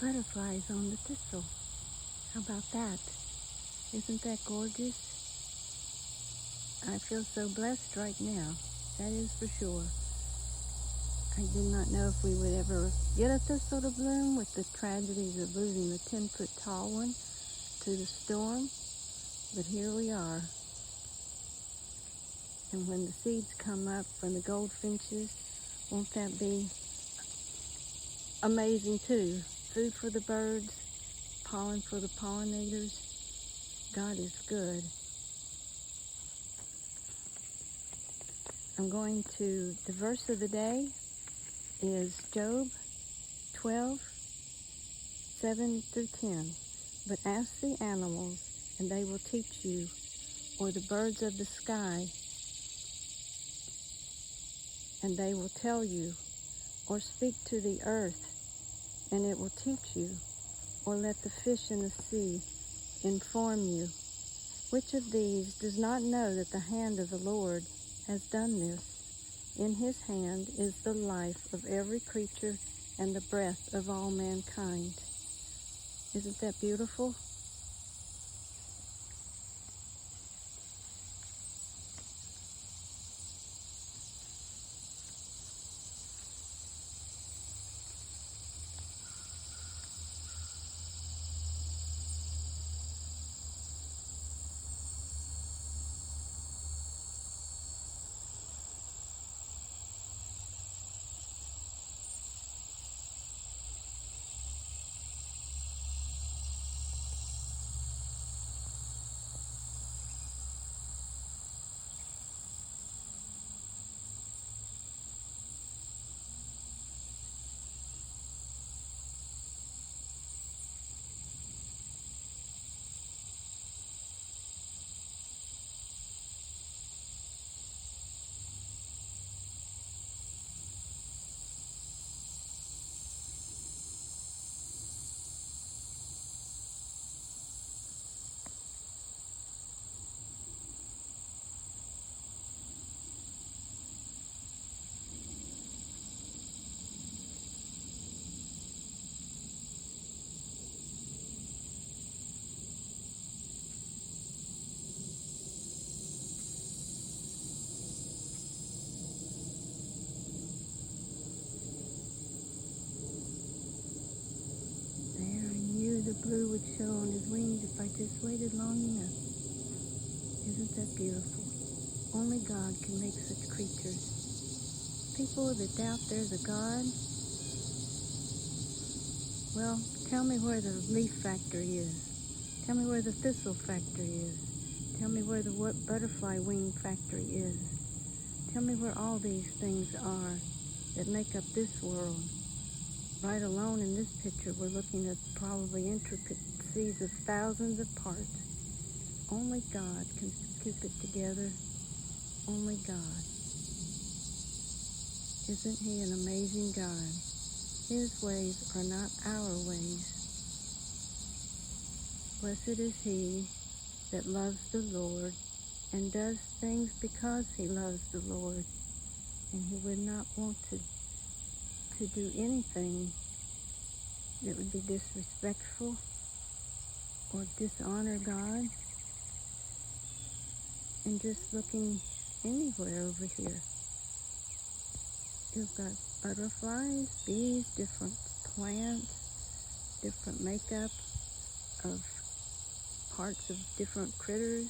butterflies on the thistle. How about that? Isn't that gorgeous? I feel so blessed right now. That is for sure. I did not know if we would ever get a thistle to bloom with the tragedies of losing the 10-foot tall one to the storm, but here we are. And when the seeds come up from the goldfinches, won't that be amazing too? Food for the birds, pollen for the pollinators. God is good. I'm going to, the verse of the day is Job 12:7-10. But ask the animals, and they will teach you, or the birds of the sky, and they will tell you, or speak to the earth, and it will teach you, or let the fish in the sea inform you. Which of these does not know that the hand of the Lord has done this? In his hand is the life of every creature and the breath of all mankind. Isn't that beautiful? The blue would show on his wings if I just waited long enough. Isn't that beautiful? Only God can make such creatures. People that doubt there's a God, well, tell me where the leaf factory is. Tell me where the thistle factory is. Tell me where the butterfly wing factory is. Tell me where all these things are that make up this world. Right alone in this picture, we're looking at probably intricacies of thousands of parts. Only God can keep it together. Only God. Isn't he an amazing God? His ways are not our ways. Blessed is he that loves the Lord and does things because he loves the Lord. And he would not want to do anything that would be disrespectful or dishonor God. And just looking anywhere over here, you've got butterflies, bees, different plants, different makeup of parts of different critters.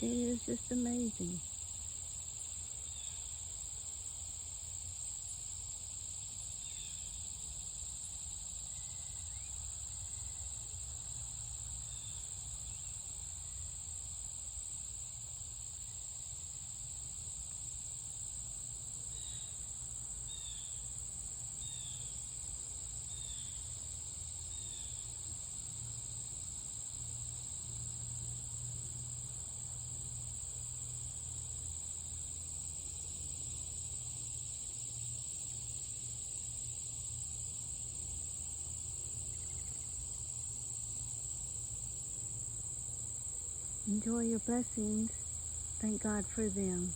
It is just amazing. Enjoy your blessings. Thank God for them.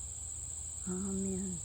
Amen.